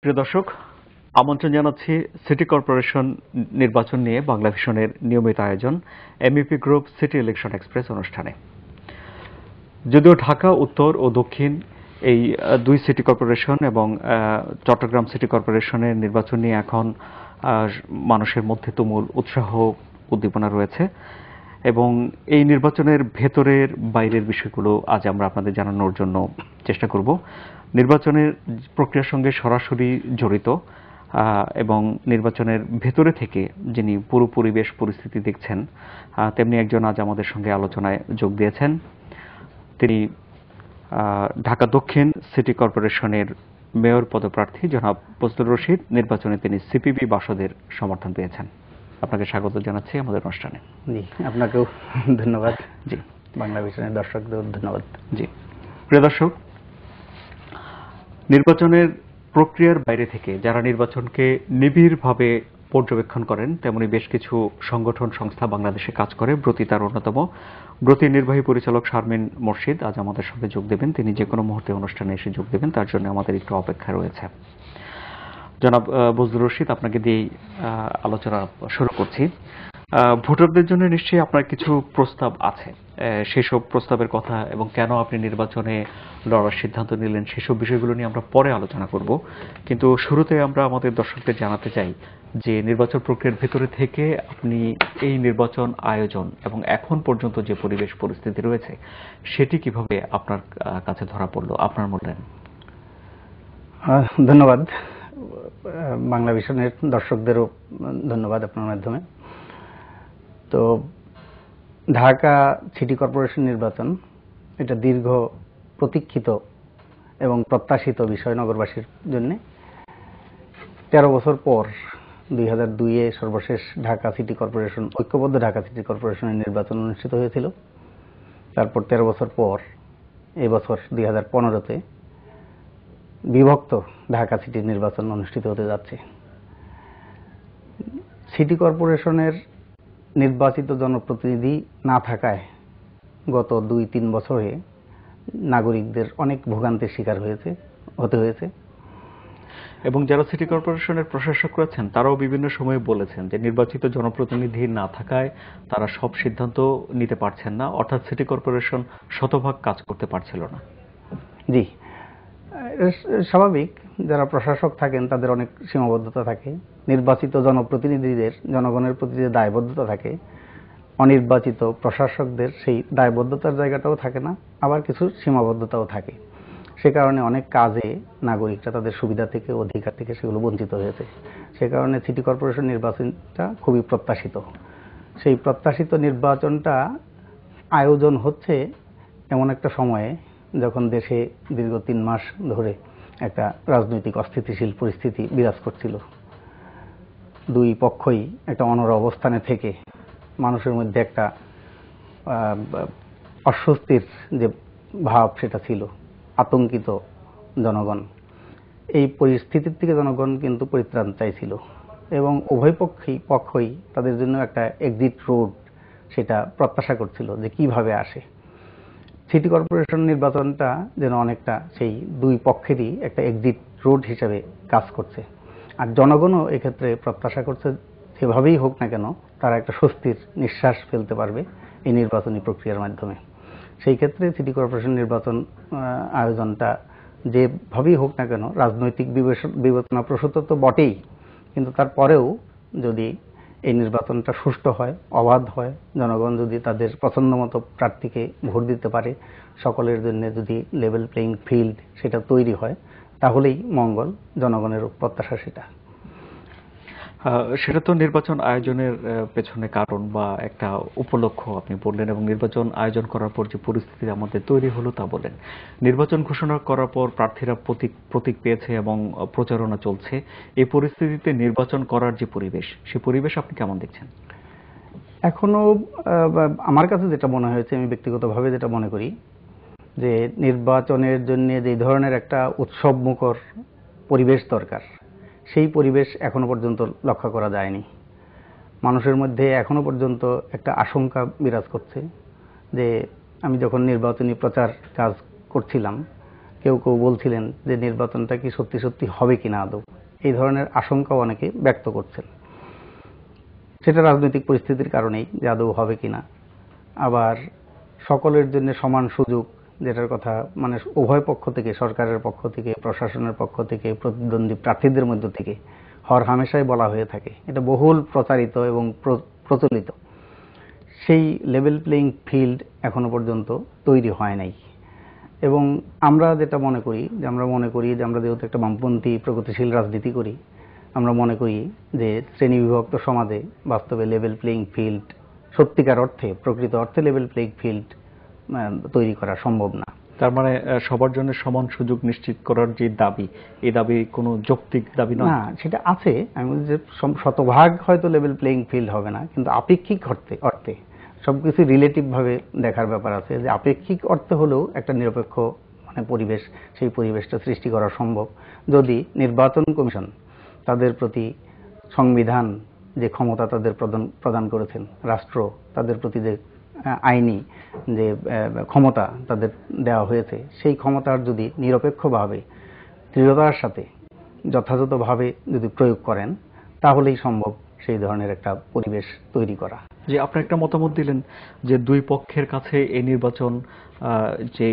প্রিয় দর্শক, আমন্ত্রণ জানাচ্ছি সিটি কর্পোরেশন নির্বাচন নিয়ে বাংলা ভিশনের নিয়মিত আয়োজন MEP group city election express অনুষ্ঠানে। যদিও ঢাকা উত্তর ও দক্ষিণ এই দুই সিটি কর্পোরেশন এবং চট্টগ্রাম সিটি কর্পোরেশনের নির্বাচন নিয়ে এখন মানুষের মধ্যে তুমুল উৎসাহ উদ্দীপনা রয়েছে এবং এই নির্বাচনের ভেতরের বাইরের বিষয়গুলো আজ আমরা আপনাদের জানানোর জন্য চেষ্টা করব। নির্বাচনের প্রক্রিয়ার সঙ্গে সরাসরি জড়িত এবং নির্বাচনের ভেতরে থেকে যিনি পুরো পরিবেশ পরিস্থিতি দেখছেন তেমনি একজন আজ আমাদের সঙ্গে আলোচনায় যোগ দিয়েছেন। তিনি ঢাকা দক্ষিণ সিটি কর্পোরেশনের মেয়র পদপ্রার্থী জনাব বজলুর রশিদ। নির্বাচনে তিনি সিপিবি বাসদের সমর্থন পেয়েছেন। আপনাকে স্বাগত জানাচ্ছি আমাদের অনুষ্ঠানে। জি, আপনাকেও ধন্যবাদ। জি, বাংলা ভিশনের দর্শকদের ধন্যবাদ। জি, প্রিয় দর্শক, নির্বাচনের প্রক্রিয়ার বাইরে থেকে যারা নির্বাচনকে নিবিড়ভাবে পর্যবেক্ষণ করেন তেমনি বেশ কিছু সংগঠন সংস্থা বাংলাদেশে কাজ করে। ব্রতী তার অন্যতম। ব্রতীর নির্বাহী পরিচালক শারমিন মোর্শেদ আজ আমাদের সঙ্গে যোগ দেবেন। তিনি যে কোনো মুহূর্তে অনুষ্ঠানে এসে যোগ দেবেন, তার জন্য আমাদের একটু অপেক্ষা রয়েছে। জনাব বজলুর রশিদ, আপনাকে দিয়েই আলোচনা শুরু করছি। ভোটারদের জন্য নিশ্চয়ই আপনার কিছু প্রস্তাব আছে, সেসব প্রস্তাবের কথা এবং কেন আপনি নির্বাচনে লড়ার সিদ্ধান্ত নিলেন সেসব বিষয়গুলো নিয়ে আমরা পরে আলোচনা করব। কিন্তু শুরুতে আমরা আমাদের দর্শকদের জানাতে চাই যে নির্বাচন প্রক্রিয়ার ভেতরে থেকে আপনি এই নির্বাচন আয়োজন এবং এখন পর্যন্ত যে পরিবেশ পরিস্থিতি রয়েছে সেটি কিভাবে আপনার কাছে ধরা পড়লো, আপনার মূল্যায়ন। ধন্যবাদ। বাংলা ভিশনের দর্শকদেরও ধন্যবাদ আপনার মাধ্যমে। তো ঢাকা সিটি কর্পোরেশন নির্বাচন এটা দীর্ঘ প্রতীক্ষিত এবং প্রত্যাশিত বিষয় নগরবাসীর জন্য। 13 বছর পর 2002-এ সর্বশেষ ঢাকা সিটি কর্পোরেশন ঐক্যবদ্ধ ঢাকা সিটি কর্পোরেশনের নির্বাচন অনুষ্ঠিত হয়েছিল। তারপর 13 বছর পর এই বছর 2015-তে বিভক্ত ঢাকা সিটির নির্বাচন অনুষ্ঠিত হতে যাচ্ছে। সিটি কর্পোরেশনের নির্বাচিত জনপ্রতিনিধি না থাকায় গত 2-3 বছরে নাগরিকদের অনেক ভোগান্তির শিকার হতে হয়েছে এবং যারা সিটি কর্পোরেশনের প্রশাসক রয়েছেন তারাও বিভিন্ন সময়ে বলেছেন যে নির্বাচিত জনপ্রতিনিধি না থাকায় তারা সব সিদ্ধান্ত নিতে পারছেন না, অর্থাৎ সিটি কর্পোরেশন শতভাগ কাজ করতে পারছিল না। জি, স্বাভাবিক। যারা প্রশাসক থাকেন তাদের অনেক সীমাবদ্ধতা থাকে। নির্বাচিত জনপ্রতিনিধিদের জনগণের প্রতি যে দায়বদ্ধতা থাকে, অনির্বাচিত প্রশাসকদের সেই দায়বদ্ধতার জায়গাটাও থাকে না, আবার কিছু সীমাবদ্ধতাও থাকে। সে কারণে অনেক কাজে নাগরিকরা তাদের সুবিধা থেকে অধিকার থেকে সেগুলো বঞ্চিত হয়েছে। সে কারণে সিটি কর্পোরেশন নির্বাচনটা খুবই প্রত্যাশিত। সেই প্রত্যাশিত নির্বাচনটা আয়োজন হচ্ছে এমন একটা সময়ে যখন দেশে দীর্ঘ 3 মাস ধরে একটা রাজনৈতিক অস্থিতিশীল পরিস্থিতি বিরাজ করছিল। দুই পক্ষই একটা অনড় অবস্থানে থেকে মানুষের মধ্যে একটা অস্বস্তির যে ভাব সেটা ছিল, আতঙ্কিত জনগণ। এই পরিস্থিতির থেকে জনগণ কিন্তু পরিত্রাণ চাইছিল এবং উভয় পক্ষই তাদের জন্য একটা এক্সিট রোড সেটা প্রত্যাশা করছিল যে কিভাবে আসে। সিটি কর্পোরেশন নির্বাচনটা যেন অনেকটা সেই দুই পক্ষেরই একটা এক্সিট রোড হিসেবে কাজ করছে। আর জনগণও এক্ষেত্রে প্রত্যাশা করছে যেভাবেই হোক না কেন তারা একটা স্বস্তির নিঃশ্বাস ফেলতে পারবে এই নির্বাচনী প্রক্রিয়ার মাধ্যমে। সেই ক্ষেত্রে সিটি কর্পোরেশন নির্বাচন আয়োজনটা যেভাবেই হোক না কেন রাজনৈতিক বিবেচনা প্রসূত তো বটেই, কিন্তু তারপরেও যদি এই নির্বাচনটা সুষ্ঠু হয়, অবাধ হয়, জনগণ যদি তাদের পছন্দ মতো প্রার্থীকে ভোট দিতে পারে, সকলের জন্য যদি লেভেল প্লেইং ফিল্ড সেটা তৈরি হয়, তাহলেই মঙ্গল, জনগণের প্রত্যাশা সেটা। সেটা তো নির্বাচন আয়োজনের পেছনে কারণ বা একটা উপলক্ষ্য আপনি বললেন এবং নির্বাচন আয়োজন করার পর যে পরিস্থিতি আমাদের তৈরি হলো তা বলেন। নির্বাচন ঘোষণা করার পর প্রার্থীরা প্রতীক পেয়েছে এবং প্রচারণা চলছে। এই পরিস্থিতিতে নির্বাচন করার যে পরিবেশ, সেই পরিবেশ আপনি কেমন দেখছেন? এখনো আমার কাছে যেটা মনে হয়েছে, আমি ব্যক্তিগতভাবে যেটা মনে করি যে নির্বাচনের জন্য যে ধরনের একটা উৎসবমুখর পরিবেশ দরকার সেই পরিবেশ এখনো পর্যন্ত লক্ষ্য করা যায়নি। মানুষের মধ্যে এখনো পর্যন্ত একটা আশঙ্কা বিরাজ করছে যে আমি যখন নির্বাচনী প্রচার কাজ করছিলাম কেউ কেউ বলছিলেন যে নির্বাচনটা কি সত্যি সত্যি হবে কিনা আদৌ, এই ধরনের আশঙ্কাও অনেকে ব্যক্ত করছেন। সেটা রাজনৈতিক পরিস্থিতির কারণেই যে আদৌ হবে কিনা। আবার সকলের জন্য সমান সুযোগ, যেটার কথা মানে উভয় পক্ষ থেকে, সরকারের পক্ষ থেকে, প্রশাসনের পক্ষ থেকে, প্রতিদ্বন্দ্বী প্রার্থীদের মধ্য থেকে হর হামেশাই বলা হয়ে থাকে, এটা বহুল প্রচারিত এবং প্রচলিত। সেই লেভেল প্লেইং ফিল্ড এখনো পর্যন্ত তৈরি হয় নাই। এবং আমরা যেটা মনে করি যে আমরা যেহেতু একটা বামপন্থী প্রগতিশীল রাজনীতি করি, আমরা মনে করি যে শ্রেণীবিভক্ত সমাজে বাস্তবে লেভেল প্লেইং ফিল্ড, সত্যিকার অর্থে প্রকৃত অর্থে লেভেল প্লেইং ফিল্ড তৈরি করা সম্ভব না। তার মানে সবার জন্য সমান সুযোগ নিশ্চিত করার যে দাবি, এই দাবি কোনো যৌক্তিক দাবি নয়? না, সেটা আছে। আমি বলছি যে শতভাগ হয়তো লেভেল প্লেইং ফিল্ড হবে না, কিন্তু আপেক্ষিক অর্থে সবকিছু রিলেটিভ ভাবে দেখার ব্যাপার আছে, যে আপেক্ষিক অর্থে হলেও একটা নিরপেক্ষ মানে পরিবেশ, সেই পরিবেশটা সৃষ্টি করা সম্ভব যদি নির্বাচন কমিশন তাদের প্রতি সংবিধান যে ক্ষমতা তাদের প্রদান করেছেন, রাষ্ট্র তাদের প্রতি যে আইনি যে ক্ষমতা তাদের দেওয়া হয়েছে, সেই ক্ষমতার যদি নিরপেক্ষভাবে দৃঢ়তার সাথে যথাযথভাবে যদি প্রয়োগ করেন, তাহলেই সম্ভব সেই ধরনের একটা পরিবেশ তৈরি করা। যে আপনি একটা মতামত দিলেন যে দুই পক্ষের কাছে এই নির্বাচন যে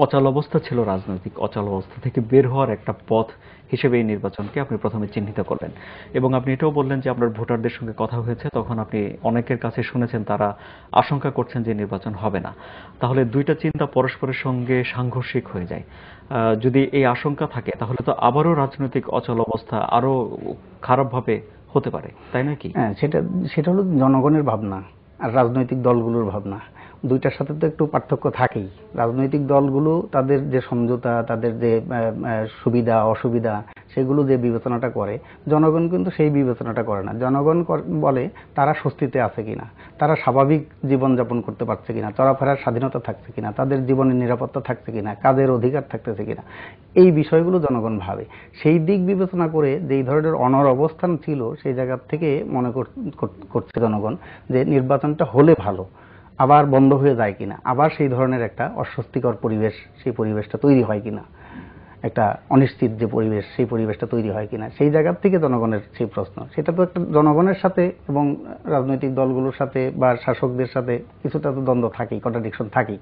অচল অবস্থা ছিল, রাজনৈতিক অচল অবস্থা থেকে বের হওয়ার একটা পথ হিসেবে এই নির্বাচনকে আপনি প্রথমে চিহ্নিত করলেন। এবং আপনি এটাও বললেন যে আপনার ভোটারদের সঙ্গে কথা হয়েছে, তখন আপনি অনেকের কাছে শুনেছেন তারা আশঙ্কা করছেন যে নির্বাচন হবে না। তাহলে দুইটা চিন্তা পরস্পরের সঙ্গে সাংঘর্ষিক হয়ে যায়। যদি এই আশঙ্কা থাকে তাহলে তো আবারও রাজনৈতিক অচল অবস্থা আরো খারাপভাবে হতে পারে, তাই নয় কি? হ্যাঁ, সেটা হলো জনগণের ভাবনা আর রাজনৈতিক দলগুলোর ভাবনা, দুইটার সাথে তো একটু পার্থক্য থাকেই। রাজনৈতিক দলগুলো তাদের যে সমঝোতা, তাদের যে সুবিধা অসুবিধা, সেগুলো যে বিবেচনাটা করে, জনগণ কিন্তু সেই বিবেচনাটা করে না। জনগণ বলে তারা স্বস্তিতে আছে কিনা, তারা স্বাভাবিক জীবনযাপন করতে পারছে কিনা, চলাফেরার স্বাধীনতা থাকছে কিনা, তাদের জীবনের নিরাপত্তা থাকছে কিনা, কাজের অধিকার থাকতেছে কিনা, এই বিষয়গুলো জনগণ ভাবে। সেই দিক বিবেচনা করে যেই ধরনের অনড় অবস্থান ছিল, সেই জায়গা থেকে মনে করছে জনগণ যে নির্বাচনটা হলে ভালো, আবার বন্ধ হয়ে যায় কিনা, আবার সেই ধরনের একটা অস্বস্তিকর পরিবেশ, সেই পরিবেশটা তৈরি হয় কিনা, একটা অনিশ্চিত যে পরিবেশ, সেই পরিবেশটা তৈরি হয় কিনা, সেই জায়গা থেকে জনগণের সেই প্রশ্ন। সেটা তো একটা জনগণের সাথে এবং রাজনৈতিক দলগুলোর সাথে বা শাসকদের সাথে কিছুটা তো দ্বন্দ্ব থাকেই, কন্ট্রাডিকশন থাকেই।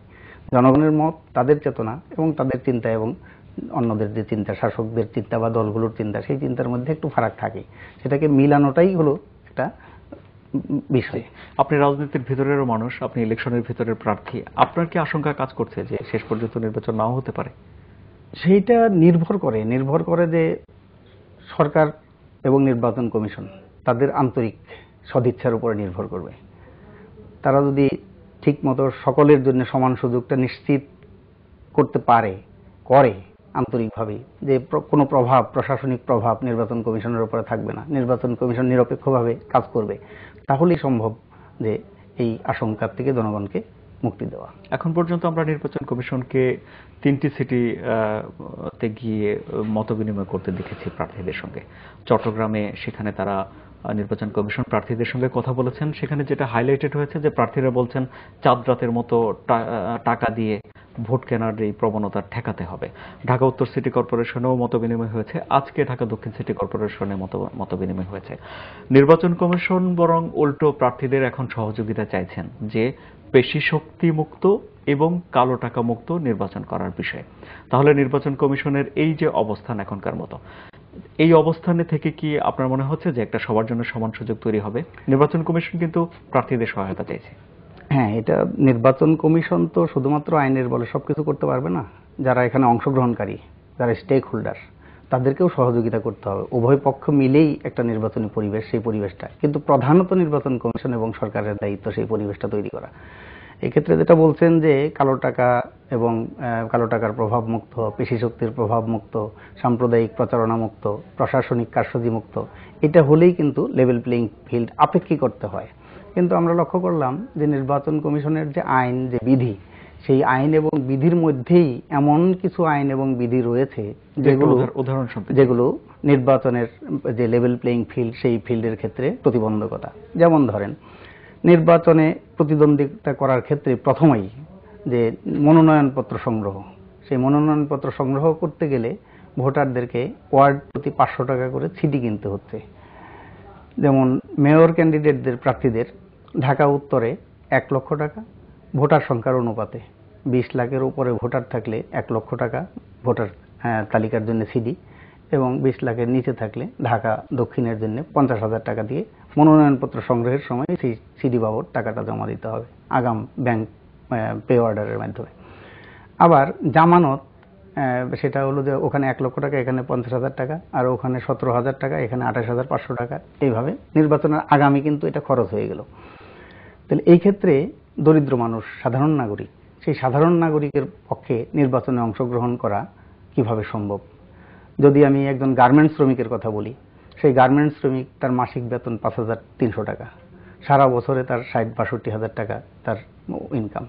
জনগণের মত, তাদের চেতনা এবং তাদের চিন্তা এবং অন্যদের যে চিন্তা, শাসকদের চিন্তা বা দলগুলোর চিন্তা, সেই চিন্তার মধ্যে একটু ফারাক থাকে। সেটাকে মিলানোটাই হলো একটা বিষয়। আপনি রাজনীতির ভিতরেরও মানুষ, আপনি ইলেকশনের ভিতরের প্রার্থী, আপনার কি আশঙ্কা কাজ করছে যে শেষ পর্যন্ত নির্বাচন নাও হতে পারে? সেইটা নির্ভর করে যে সরকার এবং নির্বাচন কমিশন তাদের আন্তরিক সদিচ্ছার উপরে নির্ভর করবে। তারা যদি ঠিক মতো সকলের জন্য সমান সুযোগটা নিশ্চিত করতে করে আন্তরিকভাবে, যে কোনো প্রশাসনিক প্রভাব নির্বাচন কমিশনের উপরে থাকবে না, নির্বাচন কমিশন নিরপেক্ষভাবে কাজ করবে, তাহলেই সম্ভব যে এই আশঙ্কার থেকে জনগণকে মুক্তি দেওয়া। এখন পর্যন্ত আমরা নির্বাচন কমিশনকে 3টি সিটি তে গিয়ে মতবিনিময় করতে দেখেছি প্রার্থীদের সঙ্গে। চট্টগ্রামে সেখানে তারা নির্বাচন কমিশন প্রার্থীদের সঙ্গে কথা বলেছেন। সেখানে যেটা হাইলাইটেড হয়েছে যে প্রার্থীরা বলছেন চাঁদ রাতের মতো টাকা দিয়ে ভোট কেনার এই প্রবণতা ঠেকাতে হবে। ঢাকা উত্তর সিটি কর্পোরেশনেও মতবিনিময় হয়েছে, আজকে ঢাকা দক্ষিণ সিটি কর্পোরেশনে মতবিনিময় হয়েছে। নির্বাচন কমিশন বরং উল্টো প্রার্থীদের এখন সহযোগিতা চাইছেন যে পেশি শক্তি মুক্ত এবং কালো টাকা মুক্ত নির্বাচন করার বিষয়ে। তাহলে নির্বাচন কমিশনের এই যে অবস্থান এখনকার মতো, এই অবস্থানে থেকে কি আপনার মনে হচ্ছে যে একটা সবার জন্য সমান সুযোগ তৈরি হবে? নির্বাচন কমিশন কিন্তু প্রার্থীদের সহায়তা চাইছে। হ্যাঁ, এটা নির্বাচন কমিশন তো শুধুমাত্র আইনের বলে সবকিছু করতে পারবে না। যারা এখানে অংশগ্রহণকারী, যারা স্টেক হোল্ডার, তাদেরকেও সহযোগিতা করতে হবে। উভয় পক্ষ মিলেই একটা নির্বাচনী পরিবেশ, সেই পরিবেশটা কিন্তু প্রধানত নির্বাচন কমিশন এবং সরকারের দায়িত্ব সেই পরিবেশটা তৈরি করা। এক্ষেত্রে যেটা বলছেন যে কালো টাকা এবং কালো টাকার প্রভাব মুক্ত, পেশি শক্তির প্রভাব মুক্ত, সাম্প্রদায়িক প্রচারণা মুক্ত, প্রশাসনিক কারসাজি মুক্ত, এটা হলেই কিন্তু লেভেল প্লেইং ফিল্ড আপেক্ষিক করতে হয়। কিন্তু আমরা লক্ষ্য করলাম যে নির্বাচন কমিশনের যে আইন, যে বিধি, সেই আইন এবং বিধির মধ্যেই এমন কিছু আইন এবং বিধি রয়েছে যেগুলো নির্বাচনের যে লেভেল প্লেইং ফিল্ড, সেই ফিল্ডের ক্ষেত্রে প্রতিবন্ধকতা। যেমন ধরেন, নির্বাচনে প্রতিদ্বন্দ্বিতা করার ক্ষেত্রে প্রথমেই যে মনোনয়নপত্র সংগ্রহ, সেই মনোনয়নপত্র সংগ্রহ করতে গেলে ভোটারদেরকে ওয়ার্ড প্রতি 500 টাকা করে সিডি কিনতে হচ্ছে। যেমন মেয়র ক্যান্ডিডেটদের প্রার্থীদের ঢাকা উত্তরে 1 লক্ষ টাকা ভোটার সংখ্যার অনুপাতে, 20 লাখের উপরে ভোটার থাকলে 1 লক্ষ টাকা ভোটার তালিকার জন্য সিডি, এবং 20 লাখের নিচে থাকলে ঢাকা দক্ষিণের জন্য 50,000 টাকা দিয়ে মনোনয়নপত্র সংগ্রহের সময় সেই সিডি বাবদ টাকাটা জমা দিতে হবে আগাম ব্যাংক পে অর্ডারের মাধ্যমে। আবার জামানত, সেটা হলো যে ওখানে 1 লক্ষ টাকা, এখানে 50,000 টাকা, আর ওখানে 17,000 টাকা, এখানে 28,500 টাকা। এইভাবে নির্বাচনের আগামী কিন্তু এটা খরচ হয়ে গেল। তাহলে এই ক্ষেত্রে দরিদ্র মানুষ, সাধারণ নাগরিক, সেই সাধারণ নাগরিকের পক্ষে নির্বাচনে অংশগ্রহণ করা কিভাবে সম্ভব? যদি আমি একজন গার্মেন্টস শ্রমিকের কথা বলি, সেই গার্মেন্টস শ্রমিক তার মাসিক বেতন 5,300 টাকা, সারা বছরে তার 60-62 হাজার টাকা তার ইনকাম।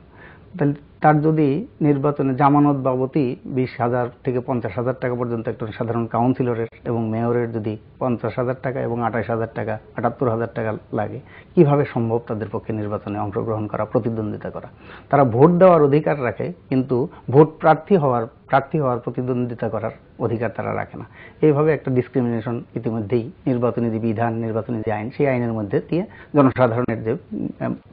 তাহলে তার যদি নির্বাচনে জামানত বাবদই 20,000 থেকে 50,000 টাকা পর্যন্ত একজন সাধারণ কাউন্সিলরের এবং মেয়রের যদি 50,000 টাকা এবং 28,000 টাকা, 78,000 টাকা লাগে, কিভাবে সম্ভব তাদের পক্ষে নির্বাচনে অংশগ্রহণ করা, প্রতিদ্বন্দ্বিতা করা? তারা ভোট দেওয়ার অধিকার রাখে, কিন্তু ভোট প্রার্থী হওয়ার প্রতিদ্বন্দ্বিতা করার অধিকার তারা রাখে না। এইভাবে একটা ডিসক্রিমিনেশন ইতিমধ্যেই নির্বাচনী যে বিধান, নির্বাচনী যে আইন, সেই আইনের মধ্যে দিয়ে জনসাধারণের যে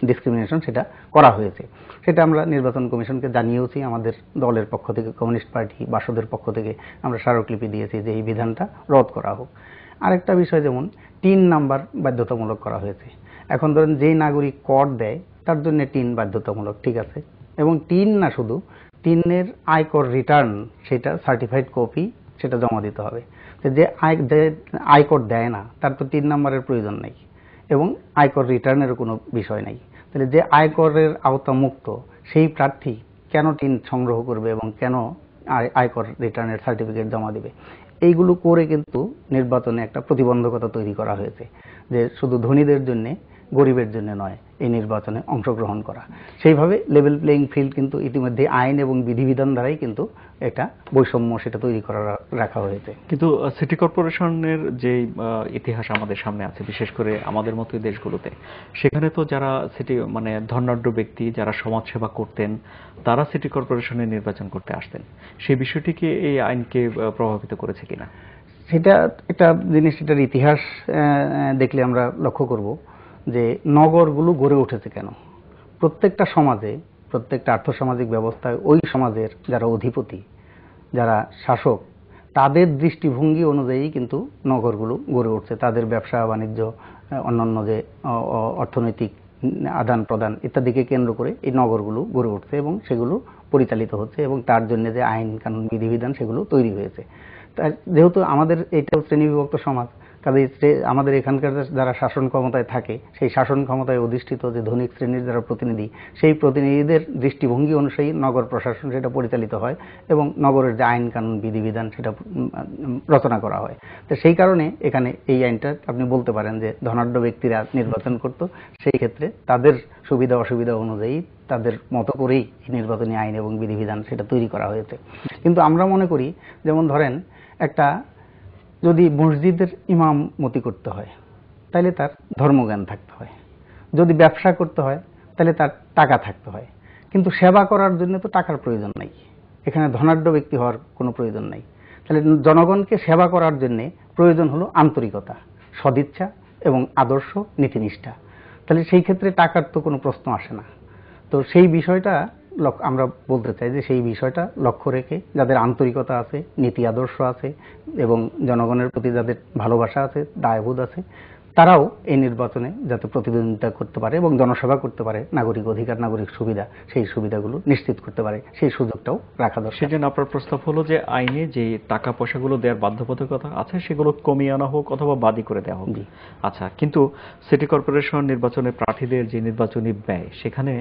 ডিসক্রিমিনেশন সেটা করা হয়েছে। সেটা আমরা নির্বাচন কমিশনকে জানিয়েওছি। আমাদের দলের পক্ষ থেকে, কমিউনিস্ট পার্টি বাসদের পক্ষ থেকে আমরা স্মারকলিপি দিয়েছি যে এই বিধানটা রদ করা হোক। আরেকটা বিষয়, যেমন 3 নাম্বার বাধ্যতামূলক করা হয়েছে। এখন ধরেন যেই নাগরিক কর দেয় তার জন্য 3 বাধ্যতামূলক, ঠিক আছে, এবং 3 না, শুধু 3-এর আয়কর রিটার্ন, সেটা সার্টিফাইড কপি, সেটা জমা দিতে হবে। যে আয়কর দেয় না তার তো 3 নাম্বারের প্রয়োজন নেই, এবং আয়কর রিটার্নের কোনো বিষয় নেই। তাহলে যে আয়করের আওতা মুক্ত সেই প্রার্থী কেন 3 সংগ্রহ করবে এবং কেন আয়কর রিটার্নের সার্টিফিকেট জমা দিবে? এইগুলো করে কিন্তু নির্বাচনে একটা প্রতিবন্ধকতা তৈরি করা হয়েছে, যে শুধু ধনীদের জন্য, গরিবের জন্য নয় এই নির্বাচনে অংশগ্রহণ করা। সেইভাবে লেভেল প্লেইং ফিল্ড কিন্তু ইতিমধ্যে আইন এবং বিধিবিধান দ্বারাই কিন্তু এটা বৈষম্য সেটা তৈরি করা রাখা হয়েছে। কিন্তু সিটি কর্পোরেশনের যে ইতিহাস আমাদের সামনে আছে, বিশেষ করে আমাদের মতো দেশগুলোতে, সেখানে তো যারা ধনাঢ্য ব্যক্তি, যারা সমাজসেবা করতেন, তারা সিটি কর্পোরেশনের নির্বাচন করতে আসতেন। সেই বিষয়টি কি এই আইনকে প্রভাবিত করেছে কিনা? সেটা একটা জিনিস, এটার ইতিহাস দেখলে আমরা লক্ষ্য করব যে নগরগুলো গড়ে উঠেছে কেন। প্রত্যেকটা সমাজে, প্রত্যেকটা আর্থসামাজিক ব্যবস্থায় ওই সমাজের যারা অধিপতি, যারা শাসক, তাদের দৃষ্টিভঙ্গি অনুযায়ী কিন্তু নগরগুলো গড়ে উঠছে। তাদের ব্যবসা বাণিজ্য, অন্যান্য যে অর্থনৈতিক আদান প্রদান ইত্যাদিকে কেন্দ্র করে এই নগরগুলো গড়ে উঠছে এবং সেগুলো পরিচালিত হচ্ছে, এবং তার জন্য যে আইন কানুন বিধিবিধান সেগুলো তৈরি হয়েছে। যেহেতু আমাদের এইটাও শ্রেণীবিভক্ত সমাজ, কাজেই আমাদের এখানকার যারা শাসন ক্ষমতায় থাকে, সেই শাসন ক্ষমতায় অধিষ্ঠিত যে ধনিক শ্রেণীর যারা প্রতিনিধি, সেই প্রতিনিধিদের দৃষ্টিভঙ্গি অনুযায়ী নগর প্রশাসন সেটা পরিচালিত হয় এবং নগরের যে আইন কানুন বিধিবিধান সেটা রচনা করা হয়। তো সেই কারণে এখানে এই আইনটা আপনি বলতে পারেন যে ধনাঢ্য ব্যক্তিরা নির্বাচন করত, সেই ক্ষেত্রে তাদের সুবিধা অসুবিধা অনুযায়ী তাদের মতো করেই নির্বাচনী আইন এবং বিধিবিধান সেটা তৈরি করা হয়েছে। কিন্তু আমরা মনে করি, যেমন ধরেন একটা যদি মসজিদের ইমামতি করতে হয় তাহলে তার ধর্মজ্ঞান থাকতে হয়, যদি ব্যবসা করতে হয় তাহলে তার টাকা থাকতে হয়, কিন্তু সেবা করার জন্য তো টাকার প্রয়োজন নাই। এখানে ধনাঢ্য ব্যক্তি হওয়ার কোনো প্রয়োজন নাই। তাহলে জনগণকে সেবা করার জন্য প্রয়োজন হলো আন্তরিকতা, সদিচ্ছা এবং আদর্শ নীতিনিষ্ঠা। তাহলে সেই ক্ষেত্রে টাকার তো কোনো প্রশ্ন আসে না। তো সেই বিষয়টা আমরা বলতে চাই যে সেই বিষয়টা লক্ষ্য রেখে যাদের আন্তরিকতা আছে, নীতি আদর্শ আছে এবং জনগণের প্রতি যাদের ভালোবাসা আছে, দায়বোধ আছে, তারাও এই নির্বাচনে যাতে প্রতিদ্বন্দ্বিতা করতে পারে এবং জনসেবা করতে পারে, নাগরিক অধিকার, নাগরিক সুবিধা, সেই সুবিধাগুলো নিশ্চিত করতে পারে, সেই সুযোগটাও রাখা দরকার। সেজন্য আপনার প্রস্তাব হলো যে আইনে যে টাকা পয়সাগুলো দেওয়ার বাধ্যবাধকতা আছে সেগুলো কমিয়ে আনা হোক অথবা বাদই করে দেওয়া হোক। আচ্ছা, কিন্তু সিটি কর্পোরেশন নির্বাচনে প্রার্থীদের যে নির্বাচনী ব্যয়, সেখানে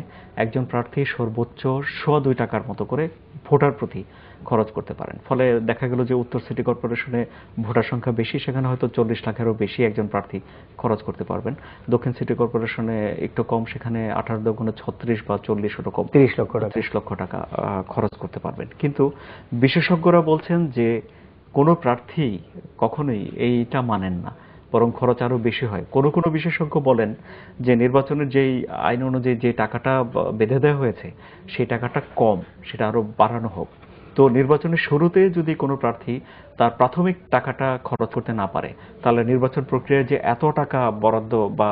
একজন প্রার্থী সর্বোচ্চ 2.25 টাকার মতো করে ভোটার প্রতি খরচ করতে পারেন। ফলে দেখা গেল যে উত্তর সিটি কর্পোরেশনে ভোটার সংখ্যা বেশি, সেখানে হয়তো 40 লাখেরও বেশি একজন প্রার্থী খরচ করতে পারবেন। দক্ষিণ সিটি কর্পোরেশনে একটু কম, সেখানে 18×36 বা 40 ওরকম 30 লক্ষ টাকা খরচ করতে পারবেন। কিন্তু বিশেষজ্ঞরা বলছেন যে কোনো প্রার্থী কখনোই এইটা মানেন না, বরং খরচ আরো বেশি হয়। কোনো কোনো বিশেষজ্ঞ বলেন যে নির্বাচনের যেই আইন অনুযায়ী যে টাকাটা বেঁধে দেওয়া হয়েছে সেই টাকাটা কম, সেটা আরো বাড়ানো হোক। তো নির্বাচনের শুরুতে যদি কোনো প্রার্থী তার প্রাথমিক টাকাটা খরচ করতে না পারে, তাহলে নির্বাচন প্রক্রিয়ায় যে এত টাকা বরাদ্দ বা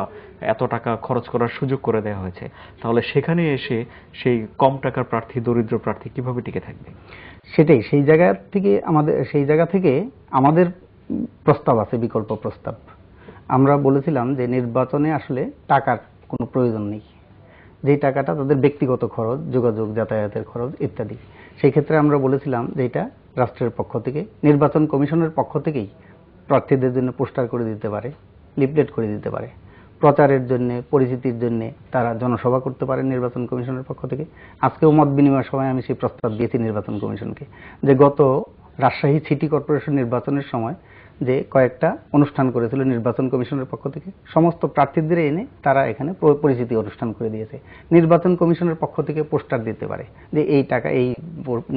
এত টাকা খরচ করার সুযোগ করে দেওয়া হয়েছে, তাহলে সেখানে এসে সেই কম টাকার প্রার্থী, দরিদ্র প্রার্থী কিভাবে টিকে থাকবে? সেটাই, সেই জায়গা থেকে আমাদের প্রস্তাব আছে, বিকল্প প্রস্তাব। আমরা বলেছিলাম যে নির্বাচনে আসলে টাকার কোনো প্রয়োজন নেই, যে টাকাটা তাদের ব্যক্তিগত খরচ, যোগাযোগ, যাতায়াতের খরচ ইত্যাদি। সেই ক্ষেত্রে আমরা বলেছিলাম যে এটা রাষ্ট্রের পক্ষ থেকে, নির্বাচন কমিশনের পক্ষ থেকেই প্রার্থীদের জন্য পোস্টার করে দিতে পারে, লিফলেট করে দিতে পারে, প্রচারের জন্য, পরিচিতির জন্য তারা জনসভা করতে পারে নির্বাচন কমিশনের পক্ষ থেকে। আজকেও মত বিনিময়ের সময় আমি সেই প্রস্তাব দিয়েছি নির্বাচন কমিশনকে, যে গত রাজশাহী সিটি কর্পোরেশন নির্বাচনের সময় যে কয়েকটা অনুষ্ঠান করেছিল নির্বাচন কমিশনের পক্ষ থেকে, সমস্ত প্রার্থীদের এনে তারা এখানে পরিচিতি অনুষ্ঠান করে দিয়েছে। নির্বাচন কমিশনের পক্ষ থেকে পোস্টার দিতে পারে যে এই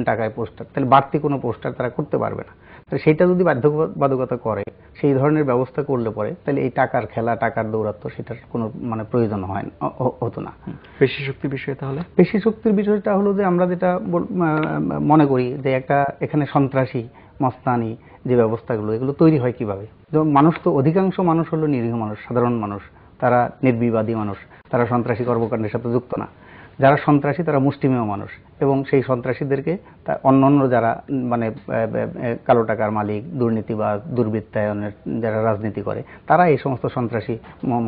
টাকায় পোস্টার, তাহলে বাড়তি কোনো পোস্টার তারা করতে পারবে না। তাহলে সেইটা যদি বাধ্যবাধকতা করে, সেই ধরনের ব্যবস্থা করলে পরে, তাহলে এই টাকার খেলা, টাকার দৌরাত্ম্য, সেটার কোনো প্রয়োজন হতো না। পেশি শক্তি বিষয়, তাহলে পেশি শক্তির বিষয়টা হলো যে আমরা যেটা মনে করি যে একটা এখানে সন্ত্রাসী, মস্তানি যে ব্যবস্থাগুলো, এগুলো তৈরি হয় কিভাবে? মানুষ তো, অধিকাংশ মানুষ হলো নিরীহ মানুষ, সাধারণ মানুষ, তারা নির্বিবাদী মানুষ, তারা সন্ত্রাসী কর্মকাণ্ডের সাথে যুক্ত না। যারা সন্ত্রাসী তারা মুষ্টিমেয় মানুষ, এবং সেই সন্ত্রাসীদেরকে অন্যান্য যারা কালো টাকার মালিক, দুর্নীতি বা দুর্বৃত্তায়নের যারা রাজনীতি করে, তারা এই সমস্ত সন্ত্রাসী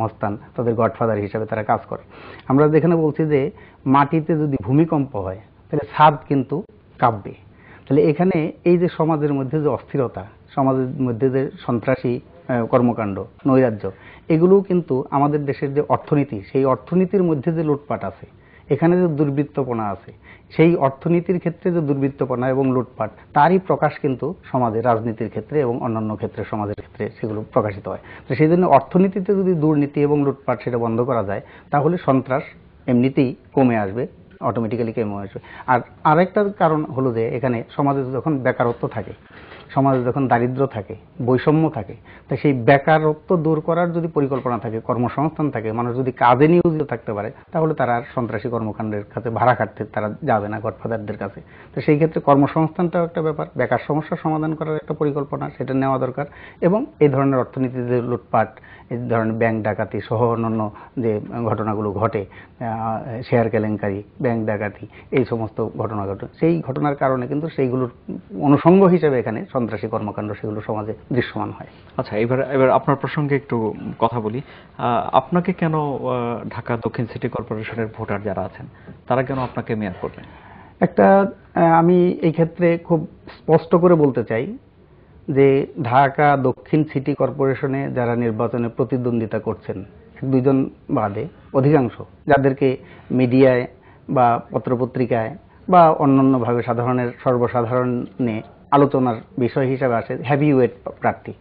মস্তান, তাদের গডফাদার হিসাবে তারা কাজ করে। আমরা যেখানে বলছি যে মাটিতে যদি ভূমিকম্প হয় তাহলে ছাদ কিন্তু কাঁপবে। তাহলে এখানে এই যে সমাজের মধ্যে যে অস্থিরতা, সমাজের মধ্যে যে সন্ত্রাসী কর্মকাণ্ড, নৈরাজ্য, এগুলোও কিন্তু আমাদের দেশের যে অর্থনীতি, সেই অর্থনীতির মধ্যে যে লুটপাট আছে, এখানে যে দুর্বৃত্তপনা আছে, সেই অর্থনীতির ক্ষেত্রে যে দুর্বৃত্তপনা এবং লুটপাট, তারই প্রকাশ কিন্তু সমাজে, রাজনীতির ক্ষেত্রে এবং অন্যান্য ক্ষেত্রে, সমাজের ক্ষেত্রে সেগুলো প্রকাশিত হয়। তো সেই জন্য অর্থনীতিতে যদি দুর্নীতি এবং লুটপাট সেটা বন্ধ করা যায়, তাহলে সন্ত্রাস এমনিতেই কমে আসবে, অটোমেটিক্যালি কমে আসবে। আর আরেকটা কারণ হলো যে এখানে সমাজে যখন বেকারত্ব থাকে, সমাজে যখন দারিদ্র্য থাকে, বৈষম্য থাকে, তাই সেই বেকারত্ব দূর করার যদি পরিকল্পনা থাকে, কর্মসংস্থান থাকে, মানুষ যদি কাজে নিয়োজিত থাকতে পারে, তাহলে তারা আর সন্ত্রাসী কর্মকাণ্ডের কাছে ভাড়া খাটতে তারা যাবে না, গডফাদারদের কাছে। তো সেই ক্ষেত্রে কর্মসংস্থানটাও একটা ব্যাপার, বেকার সমস্যার সমাধান করার একটা পরিকল্পনা, সেটা নেওয়া দরকার। এবং এই ধরনের অর্থনীতিতে লুটপাট, এই ধরনের ব্যাংক ডাকাতি সহ অন্যান্য যে ঘটনাগুলো ঘটে, শেয়ার কেলেঙ্কারি, ব্যাংক ডাকাতি, এই সমস্ত ঘটনা ঘটে, সেই ঘটনার কারণে কিন্তু সেইগুলোর অনুষঙ্গ হিসেবে এখানে সন্ত্রাসী কর্মকাণ্ড সেগুলো সমাজে দৃশ্যমান হয়। আচ্ছা, এবার আপনার প্রসঙ্গে একটু কথা বলি। আপনাকে কেন ঢাকা দক্ষিণ সিটি কর্পোরেশনের ভোটার যারা আছেন, তারা কেন আপনাকে মেয়র করলেন? আমি এই ক্ষেত্রে খুব স্পষ্ট করে বলতে চাই যে ঢাকা দক্ষিণ সিটি কর্পোরেশনে যারা নির্বাচনে প্রতিদ্বন্দ্বিতা করছেন, এক দুইজন বাদে অধিকাংশ যাদেরকে মিডিয়ায় বা পত্রপত্রিকায় বা অন্যান্যভাবে সর্বসাধারণে আলোচনার বিষয় হিসাবে আসে হেভিওয়েট প্রার্থী,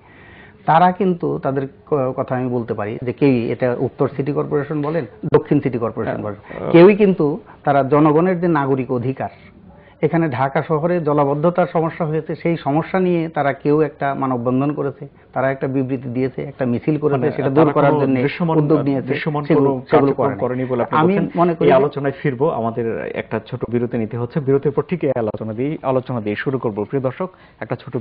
তারা কিন্তু, তাদের কথা আমি বলতে পারি যে কেউই, এটা উত্তর সিটি কর্পোরেশন বলেন, দক্ষিণ সিটি কর্পোরেশন বলেন, কেউই কিন্তু তারা জনগণের যে নাগরিক অধিকার, এখানে ঢাকা শহরে জলাবদ্ধতার সমস্যা হয়েছে, সেই সমস্যা নিয়ে তারা কেউ একটা মানববন্ধন করেছে, তারা একটা বিবৃতি দিয়েছে, একটা মিছিল করেছে, সেটা দূর করার জন্য উদ্যোগ নিয়েছে, সেগুলো করেনি বলে আমি মনে করি। আলোচনায় ফিরবো, আমাদের একটা ছোট বিরতি নিতে হচ্ছে। বিরতির পর ঠিক এই আলোচনা দিয়ে শুরু করবো। প্রিয় দর্শক, একটা ছোট